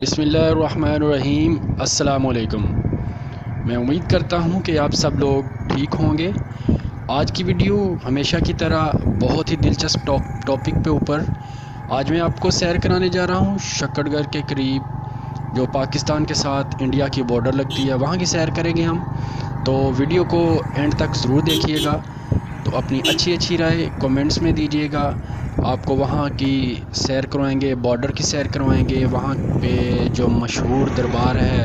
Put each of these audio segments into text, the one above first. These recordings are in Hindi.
बिस्मिल्लाहिर्रहमानिर्रहीम। अस्सलाम वालेकुम। मैं उम्मीद करता हूँ कि आप सब लोग ठीक होंगे। आज की वीडियो हमेशा की तरह बहुत ही दिलचस्प टॉपिक पे ऊपर आज मैं आपको सैर कराने जा रहा हूँ शक्करगढ़ के करीब, जो पाकिस्तान के साथ इंडिया की बॉर्डर लगती है। वहाँ की सैर करेंगे हम, तो वीडियो को एंड तक ज़रूर देखिएगा। तो अपनी अच्छी राय कमेंट्स में दीजिएगा। आपको वहाँ की सैर करवाएंगे, बॉर्डर की सैर करवाएंगे। वहाँ पे जो मशहूर दरबार है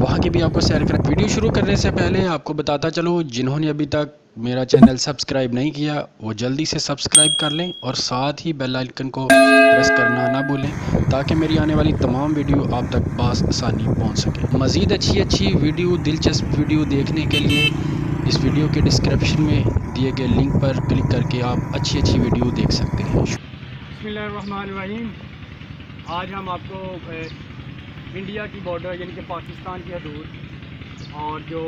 वहाँ की भी आपको सैर करा। वीडियो शुरू करने से पहले आपको बताता चलो, जिन्होंने अभी तक मेरा चैनल सब्सक्राइब नहीं किया वो जल्दी से सब्सक्राइब कर लें और साथ ही बेल आइकन को प्रेस करना ना भूलें, ताकि मेरी आने वाली तमाम वीडियो आप तक आसानी पहुंच सके। मज़ीद अच्छी वीडियो, दिलचस्प वीडियो देखने के लिए इस वीडियो के डिस्क्रिप्शन में दिए गए लिंक पर क्लिक करके आप अच्छी वीडियो देख सकते हैं। बिस्मिल्लाहिर्रहमानिर्रहीम। आज हम आपको इंडिया की बॉर्डर यानी कि पाकिस्तान की हदूद और जो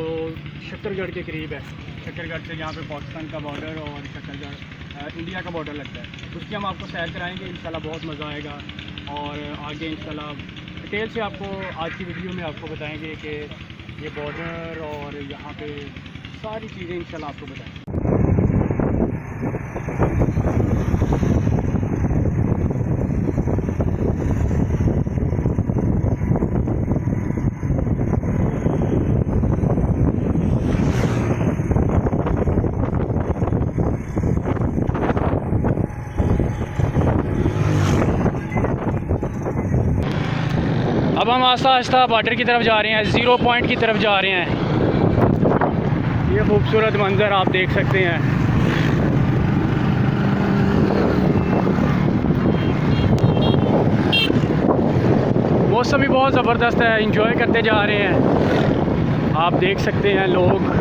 शक्करगढ़ के करीब है, शक्करगढ़ से जहाँ पे पाकिस्तान का बॉर्डर और शक्करगढ़ इंडिया का बॉर्डर लगता है, उसकी हम आपको सैर कराएंगे। इंशाल्लाह बहुत मज़ा आएगा और आगे इंशाल्लाह डिटेल से आपको आज की वीडियो में आपको बताएंगे कि ये बॉर्डर और यहाँ पे सारी चीज़ें इंशाल्लाह आपको बताएंगे। अब हम आस्ता आस्ता बॉर्डर की तरफ जा रहे हैं, ज़ीरो पॉइंट की तरफ जा रहे हैं। ये खूबसूरत मंज़र आप देख सकते हैं। मौसम भी बहुत ज़बरदस्त है, इंजॉय करते जा रहे हैं। आप देख सकते हैं लोग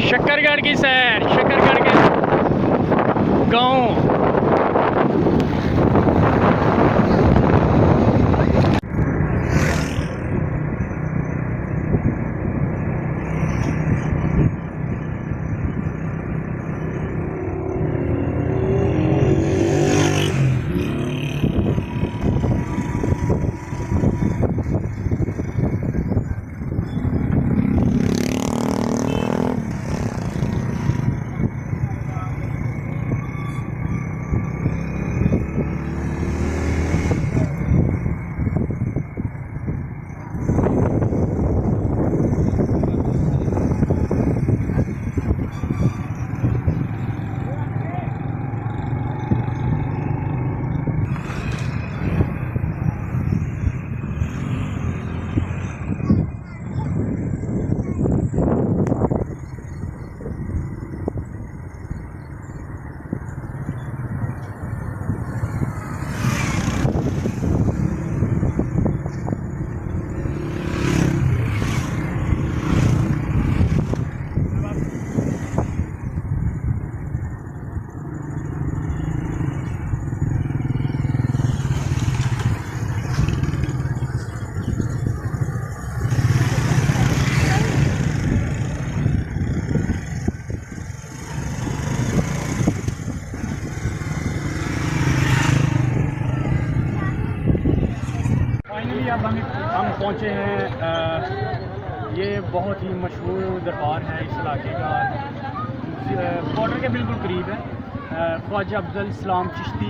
शक्करगढ़ की सैर, शक्करगढ़ के गाँव। अब हम पहुँचे हैं। ये बहुत ही मशहूर दरबार है इस इलाके का, बॉर्डर के बिल्कुल करीब है। ख्वाजा अब्दुलसलाम चिश्ती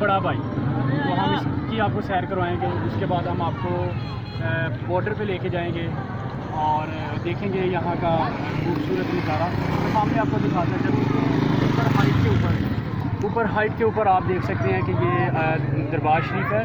बड़ा भाई, तो हम इसकी आपको सैर करवाएंगे। उसके बाद हम आपको बॉर्डर पे लेके जाएंगे और देखेंगे यहाँ का खूबसूरत नज़ारा। तो सामने आपको दिखाता चलूँ कि ऊपर हाइट के ऊपर आप देख सकते हैं कि ये दरबार शरीफ है,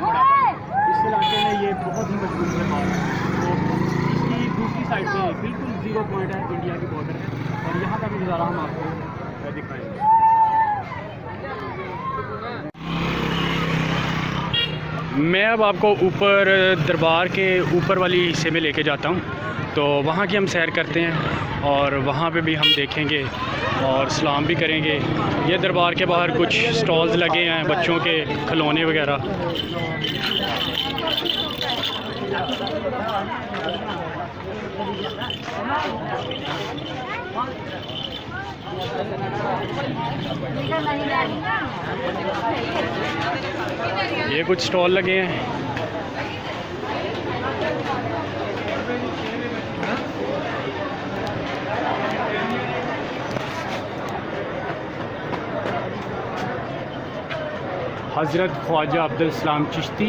बड़ा भाई। इस इलाके में ये बहुत ही मशहूर दरबार है। तो इसकी दूसरी साइड पे बिल्कुल 0 पॉइंट है, इंडिया की बॉर्डर है, और यहाँ का भी नज़ारा हम आपको दिखाएंगे। मैं अब आपको ऊपर दरबार के ऊपर वाली हिस्से में लेके जाता हूँ, तो वहाँ की हम सैर करते हैं और वहाँ पे भी हम देखेंगे और सलाम भी करेंगे। ये दरबार के बाहर कुछ स्टॉल्स लगे हैं, बच्चों के खिलौने वगैरह। ये कुछ स्टॉल लगे हैं। हज़रत ख्वाजा अब्दुलसलाम चश्ती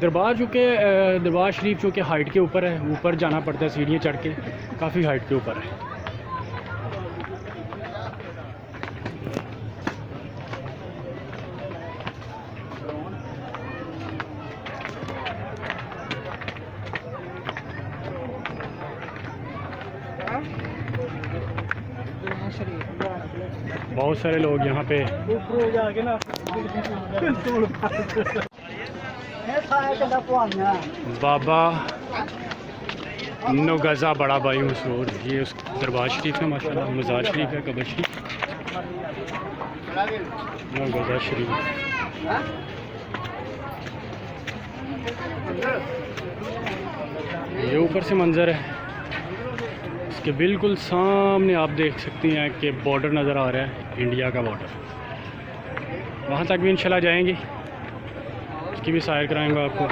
दरबार दरबार शरीफ चूँकि हाइट के ऊपर है, ऊपर जाना पड़ता है सीढ़ियाँ चढ़ के, काफ़ी हाइट के ऊपर है। बहुत सारे लोग यहाँ पे बाबा नौगज़ा बड़ा भाई मशहूर, ये उस दरबार शरीफ है माशाल्लाह। मज़ार शरीफ है, कब्र शरीफ, नौगज़ा शरीफ। ये ऊपर से मंज़र है, इसके बिल्कुल सामने आप देख सकते हैं कि बॉर्डर नज़र आ रहा है, इंडिया का बॉर्डर। वहाँ तक भी इंशाल्लाह जाएंगे, उसकी भी सैर कराएंगे आपको।